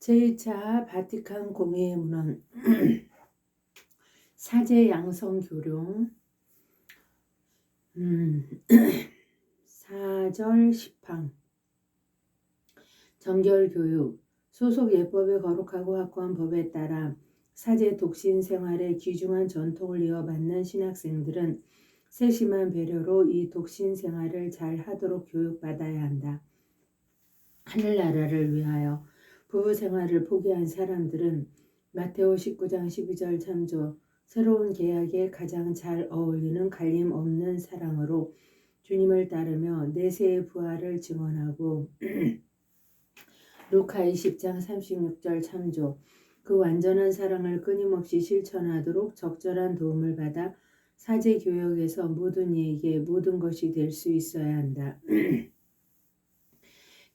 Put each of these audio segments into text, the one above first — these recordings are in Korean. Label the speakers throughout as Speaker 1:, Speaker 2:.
Speaker 1: 제2차 바티칸 공의회 문헌 사제 양성 교룡 4절 10항 정결교육 소속 예법에 거룩하고 확고한 법에 따라 사제 독신 생활의 귀중한 전통을 이어받는 신학생들은 세심한 배려로 이 독신 생활을 잘 하도록 교육받아야 한다. 하늘나라를 위하여 부부 생활을 포기한 사람들은 마테오 19장 12절 참조 새로운 계약에 가장 잘 어울리는 갈림 없는 사랑으로 주님을 따르며 내세의 부활을 증언하고 루카 20장 36절 참조 그 완전한 사랑을 끊임없이 실천하도록 적절한 도움을 받아 사제 교역에서 모든 이에게 모든 것이 될 수 있어야 한다.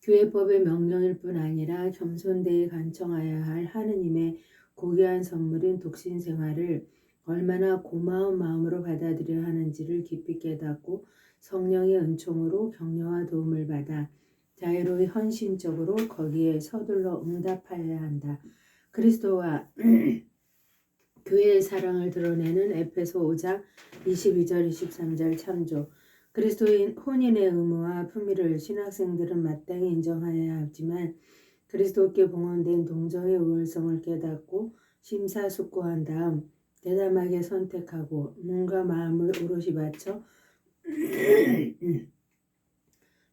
Speaker 1: 교회법의 명령일 뿐 아니라 겸손되이 간청하여야 할 하느님의 고귀한 선물인 독신 생활을 얼마나 고마운 마음으로 받아들여야 하는지를 깊이 깨닫고 성령의 은총으로 격려와 도움을 받아 자유로이 헌신적으로 거기에 서둘러 응답하여야 한다. 그리스도와 교회의 사랑을 드러내는 에페소 5장 22절 23절 참조 그리스도인 혼인의 의무와 품위를 신학생들은 마땅히 인정하여야 하지만 그리스도께 봉헌된 동정의 우월성을 깨닫고 심사숙고한 다음 대담하게 선택하고 몸과 마음을 오롯이 바쳐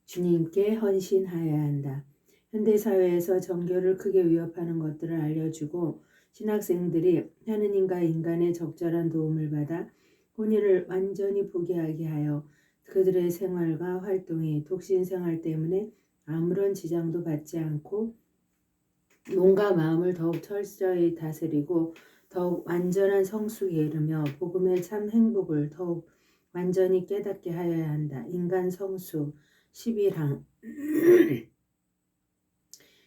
Speaker 1: 주님께 헌신하여야 한다. 현대사회에서 정교를 크게 위협하는 것들을 알려주고 신학생들이 하느님과 인간의 적절한 도움을 받아 혼인을 완전히 포기하게 하여 그들의 생활과 활동이 독신 생활 때문에 아무런 지장도 받지 않고 몸과 마음을 더욱 철저히 다스리고 더욱 완전한 성숙에 이르며 복음의 참 행복을 더욱 완전히 깨닫게 하여야 한다. 인간 성숙 11항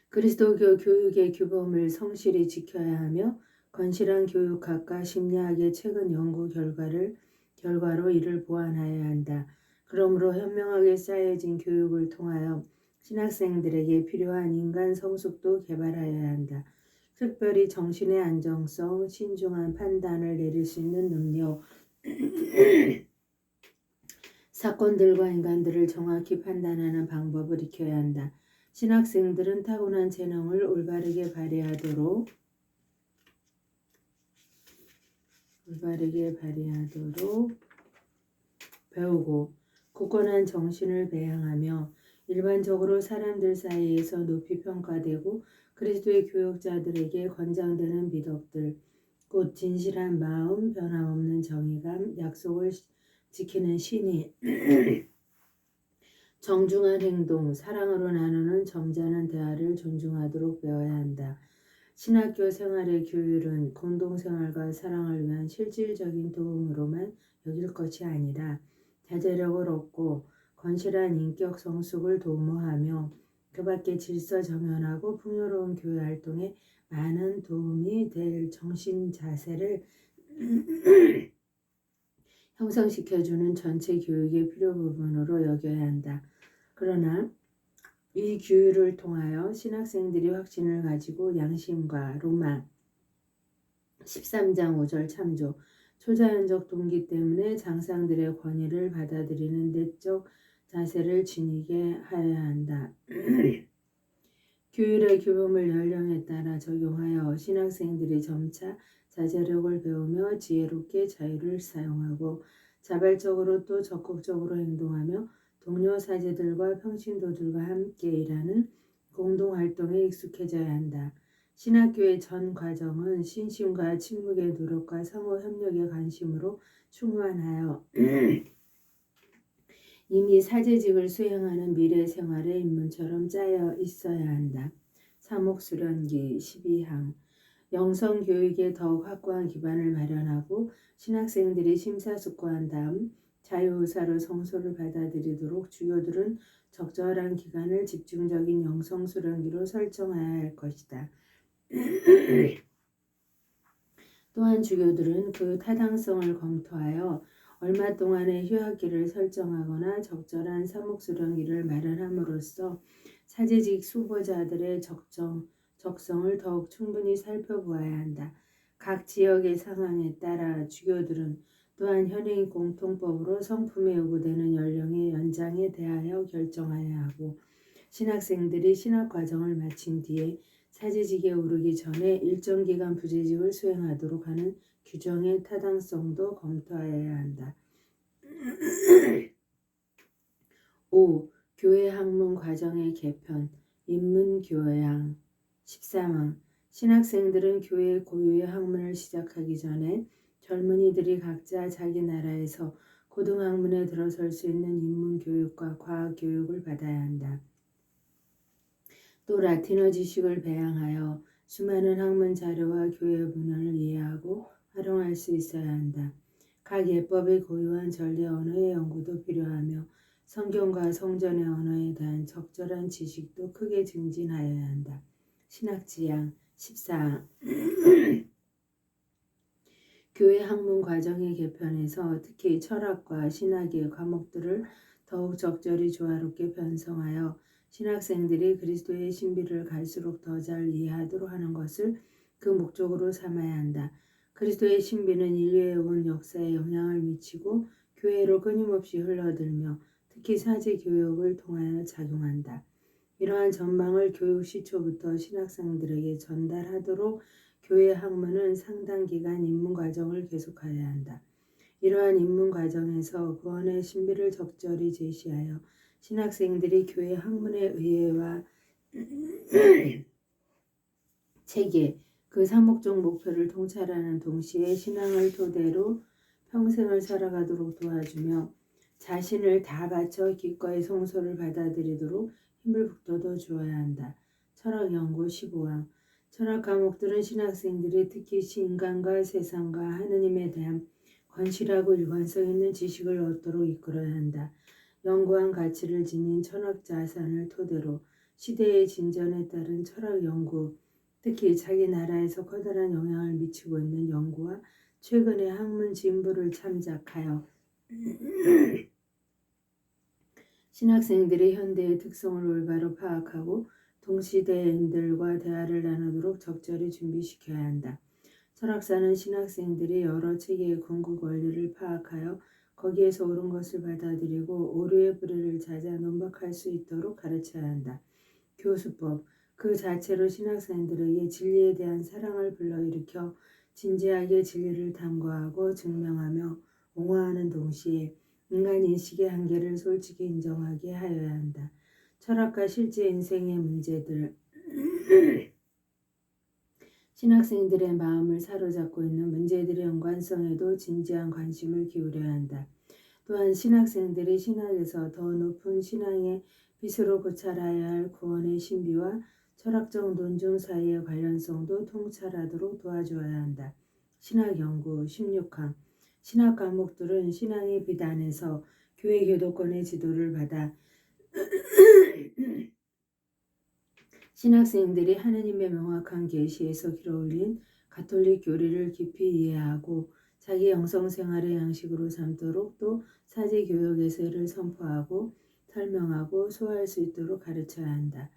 Speaker 1: 그리스도교 교육의 규범을 성실히 지켜야 하며 건실한 교육학과 심리학의 최근 연구 결과로 이를 보완하여야 한다. 그러므로 현명하게 쌓여진 교육을 통하여 신학생들에게 필요한 인간 성숙도 개발하여야 한다. 특별히 정신의 안정성, 신중한 판단을 내릴 수 있는 능력, 사건들과 인간들을 정확히 판단하는 방법을 익혀야 한다. 신학생들은 타고난 재능을 올바르게 발휘하도록 배우고 굳건한 정신을 배양하며 일반적으로 사람들 사이에서 높이 평가되고 그리스도의 교역자들에게 권장되는 미덕들, 곧 진실한 마음, 변함없는 정의감, 약속을 지키는 신의, 정중한 행동, 사랑으로 나누는 점잖은 대화를 존중하도록 배워야 한다. 신학교 생활의 교율은 공동생활과 사랑을 위한 실질적인 도움으로만 여길 것이 아니라 자제력을 얻고 건실한 인격 성숙을 도모하며 그 밖에 질서 정연하고 풍요로운 교회 활동에 많은 도움이 될 정신 자세를 형성시켜주는 전체 교육의 필요 부분으로 여겨야 한다. 그러나 이 교육을 통하여 신학생들이 확신을 가지고 양심과 로마 13장 5절 참조 초자연적 동기 때문에 장상들의 권위를 받아들이는 내적 자세를 지니게 하여야 한다. 교율의 규범을 연령에 따라 적용하여 신학생들이 점차 자제력을 배우며 지혜롭게 자유를 사용하고 자발적으로 또 적극적으로 행동하며 동료 사제들과 평신도들과 함께 일하는 공동활동에 익숙해져야 한다. 신학교의 전 과정은 신심과 침묵의 노력과 상호 협력의 관심으로 충만하여 이미 사제직을 수행하는 미래 생활의 입문처럼 짜여 있어야 한다. 사목수련기 12항 영성교육에 더욱 확고한 기반을 마련하고 신학생들이 심사숙고한 다음 자유의사로 성소를 받아들이도록 주교들은 적절한 기간을 집중적인 영성수련기로 설정해야 할 것이다. 또한 주교들은 그 타당성을 검토하여 얼마 동안의 휴학기를 설정하거나 적절한 사목수련기를 마련함으로써 사제직 수보자들의 적성을 더욱 충분히 살펴보아야 한다. 각 지역의 상황에 따라 주교들은 또한 현행 공통법으로 성품에 요구되는 연령의 연장에 대하여 결정해야 하고 신학생들이 신학과정을 마친 뒤에 사제직에 오르기 전에 일정 기간 부재직을 수행하도록 하는 규정의 타당성도 검토하여야 한다. 5. 교회 학문 과정의 개편, 입문교양 13항 신학생들은 교회 고유의 학문을 시작하기 전에 젊은이들이 각자 자기 나라에서 고등학문에 들어설 수 있는 인문교육과 과학교육을 받아야 한다. 또 라틴어 지식을 배양하여 수많은 학문 자료와 교회 문헌을 이해하고 활용할 수 있어야 한다. 각 예법의 고유한 전례 언어의 연구도 필요하며 성경과 성전의 언어에 대한 적절한 지식도 크게 증진하여야 한다. 신학지향 14항 교회 학문 과정의 개편에서 특히 철학과 신학의 과목들을 더욱 적절히 조화롭게 편성하여 신학생들이 그리스도의 신비를 갈수록 더 잘 이해하도록 하는 것을 그 목적으로 삼아야 한다. 그리스도의 신비는 인류의 온 역사에 영향을 미치고 교회로 끊임없이 흘러들며 특히 사제 교육을 통하여 작용한다. 이러한 전망을 교육 시초부터 신학생들에게 전달하도록 교회 학문은 상당 기간 입문 과정을 계속해야 한다. 이러한 입문 과정에서 구원의 신비를 적절히 제시하여 신학생들이 교회 학문의 의예와 체계, 그 사목적 목표를 통찰하는 동시에 신앙을 토대로 평생을 살아가도록 도와주며 자신을 다 바쳐 기꺼이 성소를 받아들이도록 힘을 북돋워 주어야 한다. 철학연구 15항 철학 과목들은 신학생들이 특히 인간과 세상과 하느님에 대한 건실하고 일관성 있는 지식을 얻도록 이끌어야 한다. 영구한 가치를 지닌 철학 자산을 토대로 시대의 진전에 따른 철학 연구, 특히 자기 나라에서 커다란 영향을 미치고 있는 연구와 최근의 학문 진보를 참작하여 신학생들이 현대의 특성을 올바로 파악하고 동시대인들과 대화를 나누도록 적절히 준비시켜야 한다. 철학사는 신학생들이 여러 체계의 궁극 원리를 파악하여 거기에서 옳은 것을 받아들이고 오류의 뿌리를 찾아 논박할 수 있도록 가르쳐야 한다. 교수법, 그 자체로 신학생들에게 진리에 대한 사랑을 불러일으켜 진지하게 진리를 탐구하고 증명하며 옹호하는 동시에 인간 인식의 한계를 솔직히 인정하게 하여야 한다. 철학과 실제 인생의 문제들 신학생들의 마음을 사로잡고 있는 문제들의 연관성에도 진지한 관심을 기울여야 한다. 또한 신학생들이 신학에서 더 높은 신앙의 빛으로 고찰해야 할 구원의 신비와 철학적 논증 사이의 관련성도 통찰하도록 도와줘야 한다. 신학연구 16항 신학 과목들은 신앙의 빛 안에서 교회 교도권의 지도를 받아 신학생들이 하느님의 명확한 계시에서 길어올린 가톨릭 교리를 깊이 이해하고 자기 영성생활의 양식으로 삼도록 또 사제 교육에서 이를 선포하고 설명하고 소화할 수 있도록 가르쳐야 한다.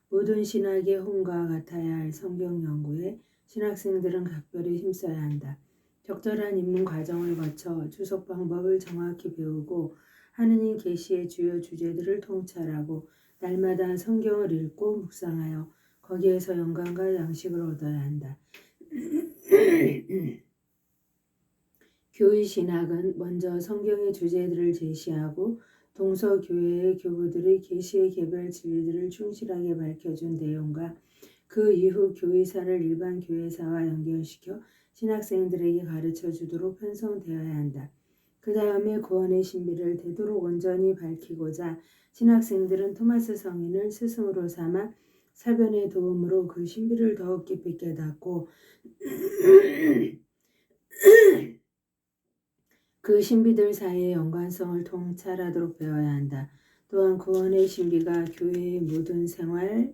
Speaker 1: 모든 신학의 혼과 같아야 할 성경 연구에 신학생들은 각별히 힘써야 한다. 적절한 입문 과정을 거쳐 주석 방법을 정확히 배우고 하느님 계시의 주요 주제들을 통찰하고 날마다 성경을 읽고 묵상하여 거기에서 영감과 양식을 얻어야 한다. 교의 신학은 먼저 성경의 주제들을 제시하고 동서교회의 교부들이 계시의 개별 진리들을 충실하게 밝혀준 내용과 그 이후 교의사를 일반 교회사와 연결시켜 신학생들에게 가르쳐 주도록 편성되어야 한다. 그 다음에 구원의 신비를 되도록 온전히 밝히고자 신학생들은 토마스 성인을 스승으로 삼아 사변의 도움으로 그 신비를 더욱 깊이 깨닫고 그 신비들 사이의 연관성을 통찰하도록 배워야 한다. 또한 구원의 신비가 교회의 모든 생활과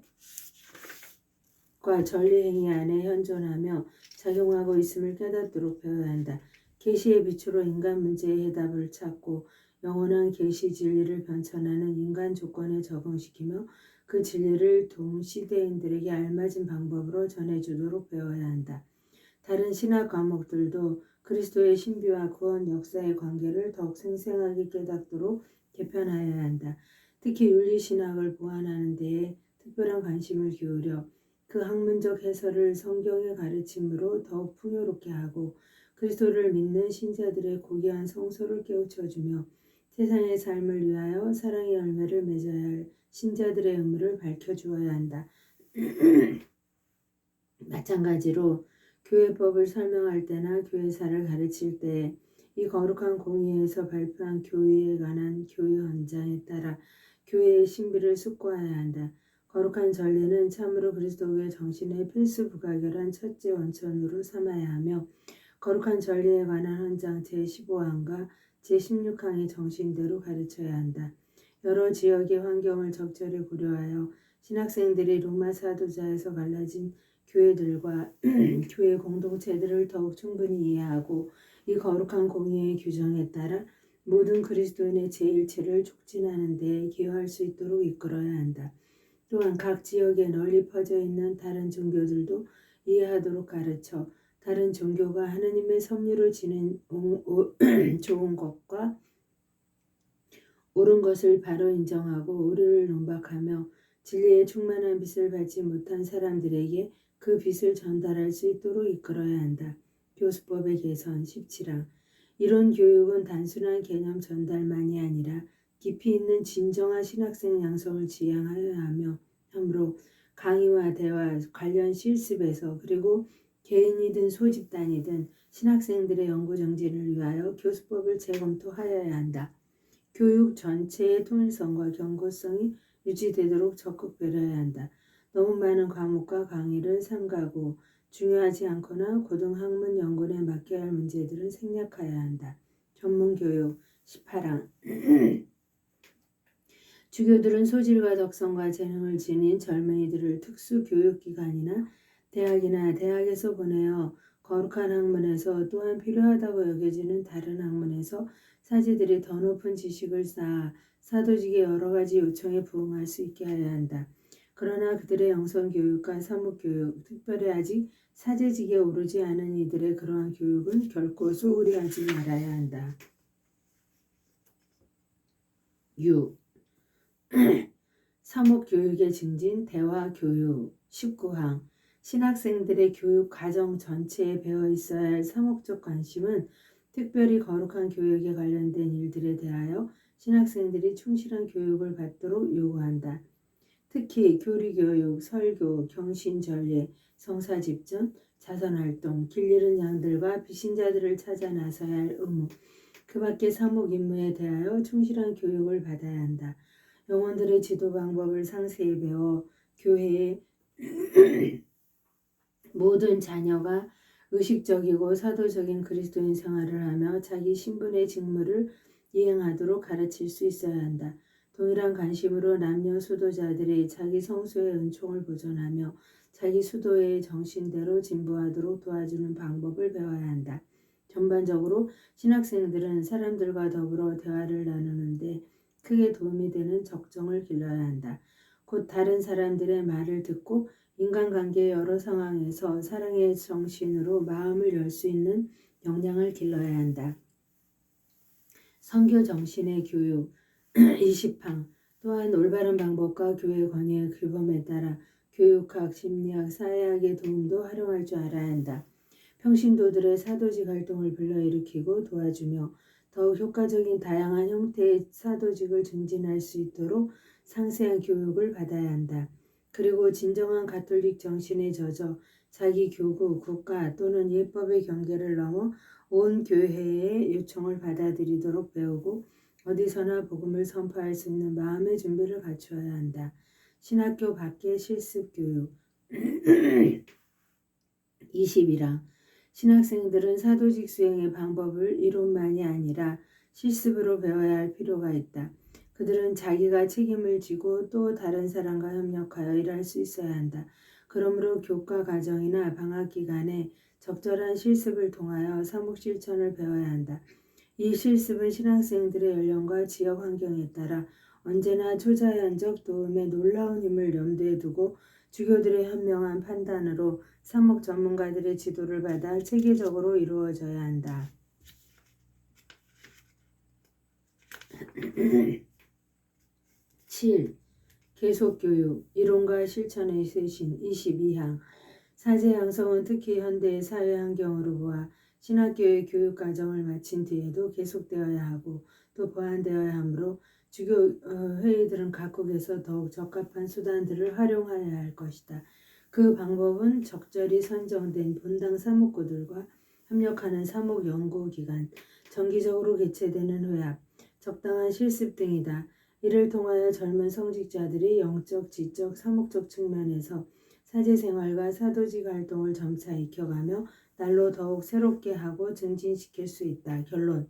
Speaker 1: 전례 행위 안에 현존하며 작용하고 있음을 깨닫도록 배워야 한다. 계시의 빛으로 인간 문제의 해답을 찾고 영원한 계시 진리를 변천하는 인간 조건에 적응시키며 그 진리를 동시대인들에게 알맞은 방법으로 전해주도록 배워야 한다. 다른 신학 과목들도 그리스도의 신비와 구원 역사의 관계를 더욱 생생하게 깨닫도록 개편하여야 한다. 특히 윤리신학을 보완하는 데에 특별한 관심을 기울여 그 학문적 해설을 성경의 가르침으로 더욱 풍요롭게 하고 그리스도를 믿는 신자들의 고귀한 성소를 깨우쳐주며 세상의 삶을 위하여 사랑의 열매를 맺어야 할 신자들의 의무를 밝혀주어야 한다. 마찬가지로 교회법을 설명할 때나 교회사를 가르칠 때 이 거룩한 공의에서 발표한 교회에 관한 교회 헌장에 따라 교회의 신비를 숙고해야 한다. 거룩한 전례는 참으로 그리스도의 정신의 필수 부가결한 첫째 원천으로 삼아야 하며 거룩한 전례에 관한 헌장 제15항과 제16항의 정신대로 가르쳐야 한다. 여러 지역의 환경을 적절히 고려하여 신학생들이 로마 사도자에서 갈라진 교회들과 교회 공동체들을 더욱 충분히 이해하고 이 거룩한 공의의 규정에 따라 모든 그리스도인의 제1체를 촉진하는 데 기여할 수 있도록 이끌어야 한다. 또한 각 지역에 널리 퍼져 있는 다른 종교들도 이해하도록 가르쳐 다른 종교가 하느님의 섭리로 지닌 좋은 것과 옳은 것을 바로 인정하고 오류를 논박하며 진리의 충만한 빛을 받지 못한 사람들에게 그 빛을 전달할 수 있도록 이끌어야 한다. 교수법의 개선 17항 이론 교육은 단순한 개념 전달만이 아니라 깊이 있는 진정한 신학생 양성을 지향하여야 하므로 강의와 대화, 관련 실습에서 그리고 개인이든 소집단이든 신학생들의 연구 정진을 위하여 교수법을 재검토하여야 한다. 교육 전체의 통일성과 경고성이 유지되도록 적극 배려해야 한다. 너무 많은 과목과 강의를 삼가고 중요하지 않거나 고등학문 연구에 맡겨야 할 문제들은 생략해야 한다. 전문교육 18항 주교들은 소질과 덕성과 재능을 지닌 젊은이들을 특수교육기관이나 대학이나 대학에서 보내어 거룩한 학문에서 또한 필요하다고 여겨지는 다른 학문에서 사제들이 더 높은 지식을 쌓아 사도직의 여러 가지 요청에 부응할 수 있게 하여야 한다. 그러나 그들의 영성교육과 사목교육, 특별히 아직 사제직에 오르지 않은 이들의 그러한 교육은 결코 소홀히 하지 말아야 한다. 6. 사목교육의 증진, 대화교육 19항 신학생들의 교육 과정 전체에 배어 있어야 할 사목적 관심은 특별히 거룩한 교육에 관련된 일들에 대하여 신학생들이 충실한 교육을 받도록 요구한다. 특히 교리교육, 설교, 경신전례, 성사집전, 자선활동, 길 잃은 양들과 비신자들을 찾아 나서야 할 의무, 그 밖의 사목 임무에 대하여 충실한 교육을 받아야 한다. 영혼들의 지도 방법을 상세히 배워 교회의 모든 자녀가 의식적이고 사도적인 그리스도인 생활을 하며 자기 신분의 직무를 이행하도록 가르칠 수 있어야 한다. 동일한 관심으로 남녀 수도자들이 자기 성소의 은총을 보존하며 자기 수도의 정신대로 진보하도록 도와주는 방법을 배워야 한다. 전반적으로 신학생들은 사람들과 더불어 대화를 나누는데 크게 도움이 되는 적정을 길러야 한다. 곧 다른 사람들의 말을 듣고 인간관계의 여러 상황에서 사랑의 정신으로 마음을 열 수 있는 역량을 길러야 한다. 선교 정신의 교육 20항 또한 올바른 방법과 교회 권위의 규범에 따라 교육학, 심리학, 사회학의 도움도 활용할 줄 알아야 한다. 평신도들의 사도직 활동을 불러일으키고 도와주며 더욱 효과적인 다양한 형태의 사도직을 증진할 수 있도록 상세한 교육을 받아야 한다. 그리고 진정한 가톨릭 정신에 젖어 자기 교구, 국가 또는 예법의 경계를 넘어 온 교회의 요청을 받아들이도록 배우고 어디서나 복음을 선포할 수 있는 마음의 준비를 갖추어야 한다. 신학교 밖의 실습교육 21항 신학생들은 사도직 수행의 방법을 이론만이 아니라 실습으로 배워야 할 필요가 있다. 그들은 자기가 책임을 지고 또 다른 사람과 협력하여 일할 수 있어야 한다. 그러므로 교과 과정이나 방학 기간에 적절한 실습을 통하여 사목 실천을 배워야 한다. 이 실습은 신학생들의 연령과 지역 환경에 따라 언제나 초자연적 도움의 놀라운 힘을 염두에 두고 주교들의 현명한 판단으로 사목 전문가들의 지도를 받아 체계적으로 이루어져야 한다. 7. 계속교육, 이론과 실천의 쇄신 22항. 사제 양성은 특히 현대의 사회 환경으로 보아 신학교의 교육과정을 마친 뒤에도 계속되어야 하고 또 보완되어야 하므로 주교 회의들은 각국에서 더욱 적합한 수단들을 활용하여야 할 것이다. 그 방법은 적절히 선정된 본당 사목구들과 협력하는 사목연구기관, 정기적으로 개최되는 회합, 적당한 실습 등이다. 이를 통하여 젊은 성직자들이 영적, 지적, 사목적 측면에서 사제생활과 사도직 활동을 점차 익혀가며 날로 더욱 새롭게 하고 증진시킬 수 있다. 결론.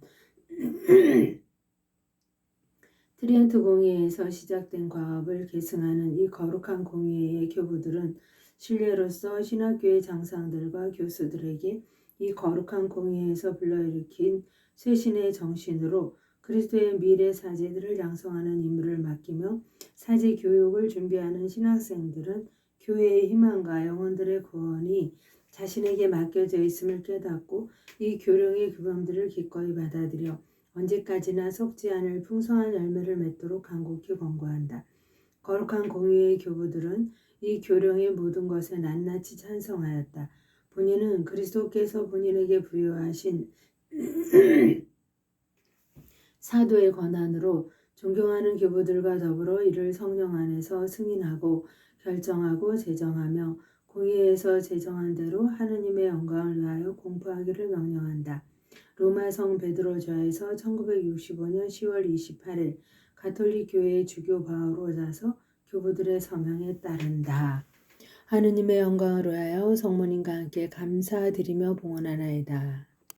Speaker 1: 트리엔트 공의회에서 시작된 과업을 계승하는 이 거룩한 공의회의 교부들은 신뢰로서 신학교의 장상들과 교수들에게 이 거룩한 공의회에서 불러일으킨 쇄신의 정신으로 그리스도의 미래 사제들을 양성하는 임무를 맡기며 사제 교육을 준비하는 신학생들은 교회의 희망과 영혼들의 구원이 자신에게 맡겨져 있음을 깨닫고 이 교령의 규범들을 기꺼이 받아들여 언제까지나 썩지 않을 풍성한 열매를 맺도록 간곡히 권고한다. 거룩한 공의의 교부들은 이 교령의 모든 것에 낱낱이 찬성하였다. 본인은 그리스도께서 본인에게 부여하신 사도의 권한으로 존경하는 교부들과 더불어 이를 성령 안에서 승인하고 결정하고 제정하며 공의회에서 제정한 대로 하느님의 영광을 위하여 공부하기를 명령한다. 로마 성 베드로좌에서 1965년 10월 28일 가톨릭 교회의 주교 바오로자서 교부들의 서명에 따른다. 하느님의 영광을 위하여 성모님과 함께 감사드리며 봉헌하나이다.